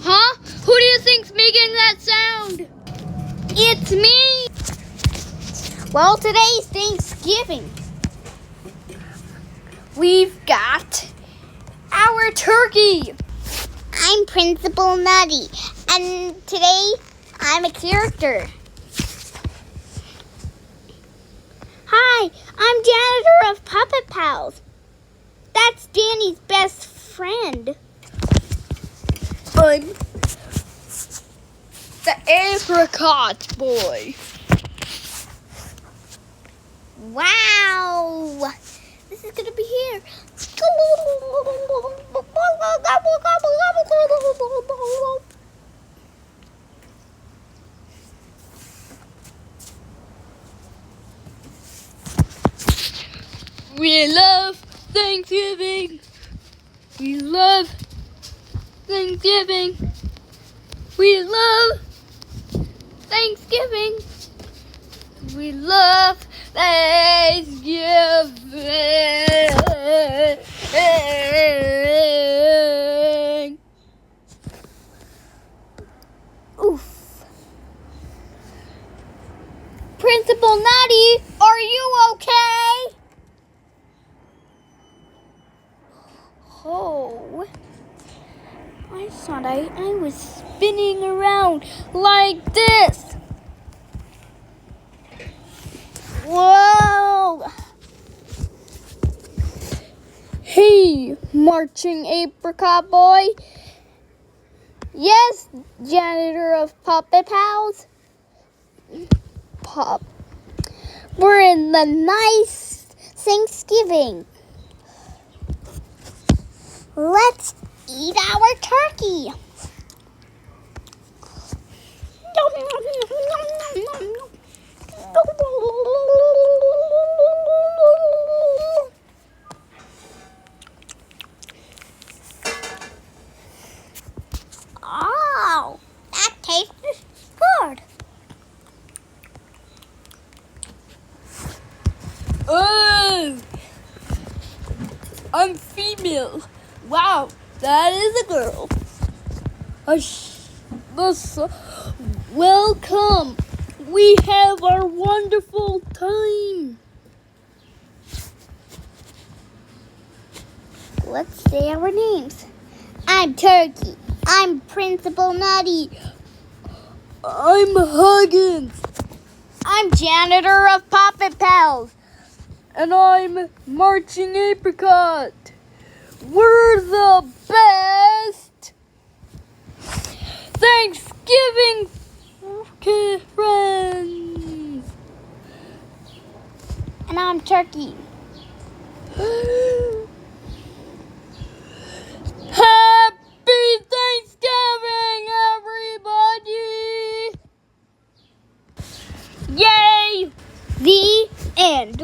Huh? Who do you think's making that sound? It's me! Well, today's Thanksgiving. We've got our turkey. I'm Principal Nutty, and today I'm a character. Hi, I'm janitor of Puppet Pals. That's Danny's best friend. I'm the apricot boy. Wow! This is gonna be here. We love Thanksgiving. We love Thanksgiving. We love Thanksgiving. We love Thanksgiving. Oof. Principal Nutty, are you okay? Oh, I thought I was spinning around like this. Whoa! Hey, marching apricot boy. Yes, janitor of Puppet Pals. We're in the nice Thanksgiving. Let's eat our turkey. Oh, that tastes good. Oh, I'm female. Wow, that is a girl. Welcome. We have our wonderful time. Let's say our names. I'm Turkey. I'm Principal Nutty. I'm Huggins. I'm janitor of Puppet Pals. And I'm Marching Apricot. We're the best Thanksgiving friends. And I'm Turkey. Happy Thanksgiving, everybody! Yay! The end.